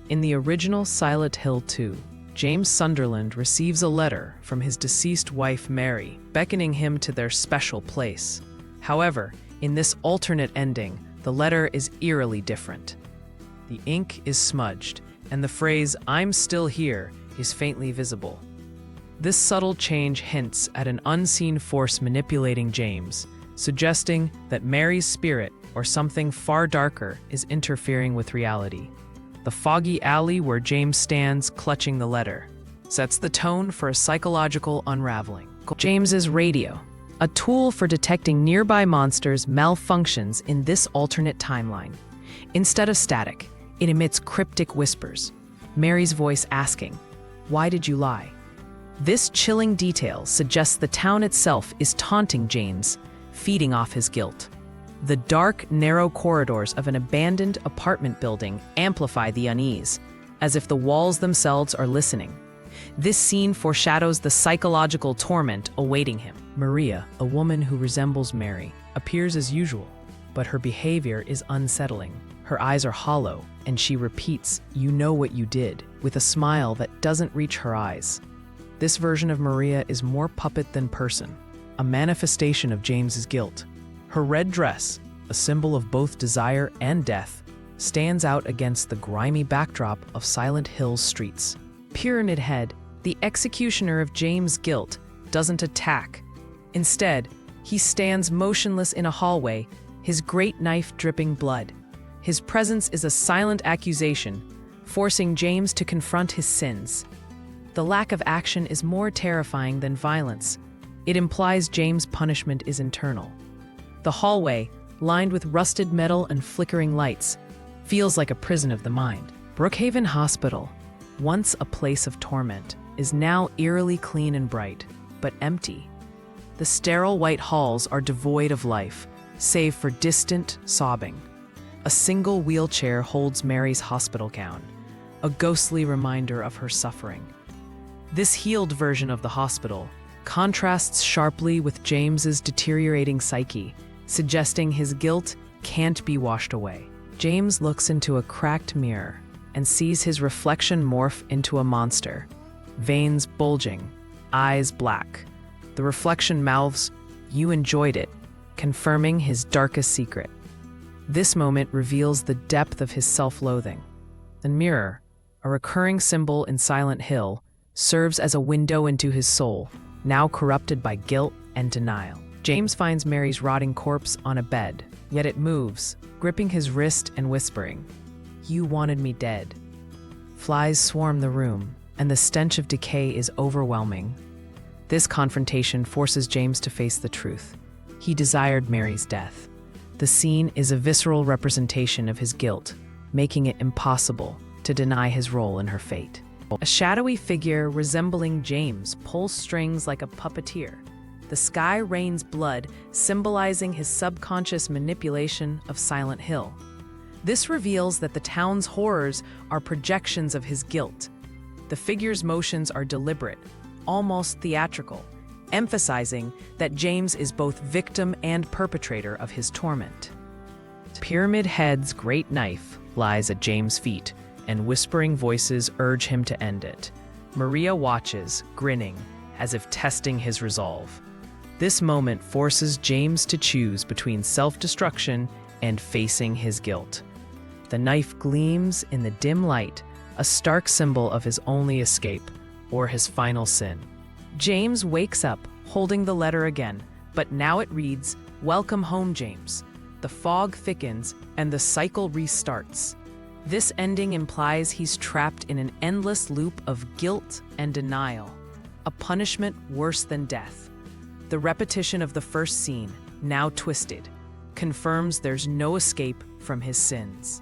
In the original Silent Hill 2, James Sunderland receives a letter from his deceased wife Mary, beckoning him to their special place. However, in this alternate ending, the letter is eerily different. The ink is smudged, and the phrase, "I'm still here," is faintly visible. This subtle change hints at an unseen force manipulating James, suggesting that Mary's spirit, or something far darker, is interfering with reality. The foggy alley where James stands clutching the letter sets the tone for a psychological unraveling. James's radio, a tool for detecting nearby monsters, malfunctions in this alternate timeline. Instead of static, it emits cryptic whispers, Mary's voice asking, "Why did you lie?" This chilling detail suggests the town itself is taunting James, feeding off his guilt. The dark, narrow corridors of an abandoned apartment building amplify the unease, as if the walls themselves are listening. This scene foreshadows the psychological torment awaiting him. Maria, a woman who resembles Mary, appears as usual, but her behavior is unsettling. Her eyes are hollow, and she repeats, "You know what you did," with a smile that doesn't reach her eyes. This version of Maria is more puppet than person, a manifestation of James's guilt. Her red dress, a symbol of both desire and death, stands out against the grimy backdrop of Silent Hill's streets. Pyramid Head, the executioner of James' guilt, doesn't attack. Instead, he stands motionless in a hallway, his great knife dripping blood. His presence is a silent accusation, forcing James to confront his sins. The lack of action is more terrifying than violence. It implies James' punishment is internal. The hallway, lined with rusted metal and flickering lights, feels like a prison of the mind. Brookhaven Hospital, once a place of torment, is now eerily clean and bright, but empty. The sterile white halls are devoid of life, save for distant sobbing. A single wheelchair holds Mary's hospital gown, a ghostly reminder of her suffering. This healed version of the hospital contrasts sharply with James's deteriorating psyche, suggesting his guilt can't be washed away. James looks into a cracked mirror and sees his reflection morph into a monster, veins bulging, eyes black. The reflection mouths, "You enjoyed it," confirming his darkest secret. This moment reveals the depth of his self-loathing. The mirror, a recurring symbol in Silent Hill, serves as a window into his soul, now corrupted by guilt and denial. James finds Mary's rotting corpse on a bed, yet it moves, gripping his wrist and whispering, "You wanted me dead." Flies swarm the room, and the stench of decay is overwhelming. This confrontation forces James to face the truth. He desired Mary's death. The scene is a visceral representation of his guilt, making it impossible to deny his role in her fate. A shadowy figure resembling James pulls strings like a puppeteer. The sky rains blood, symbolizing his subconscious manipulation of Silent Hill. This reveals that the town's horrors are projections of his guilt. The figure's motions are deliberate, almost theatrical, emphasizing that James is both victim and perpetrator of his torment. Pyramid Head's great knife lies at James' feet, and whispering voices urge him to end it. Maria watches, grinning, as if testing his resolve. This moment forces James to choose between self-destruction and facing his guilt. The knife gleams in the dim light, a stark symbol of his only escape, or his final sin. James wakes up, holding the letter again, but now it reads, "Welcome home, James." The fog thickens, and the cycle restarts. This ending implies he's trapped in an endless loop of guilt and denial, a punishment worse than death. The repetition of the first scene, now twisted, confirms there's no escape from his sins.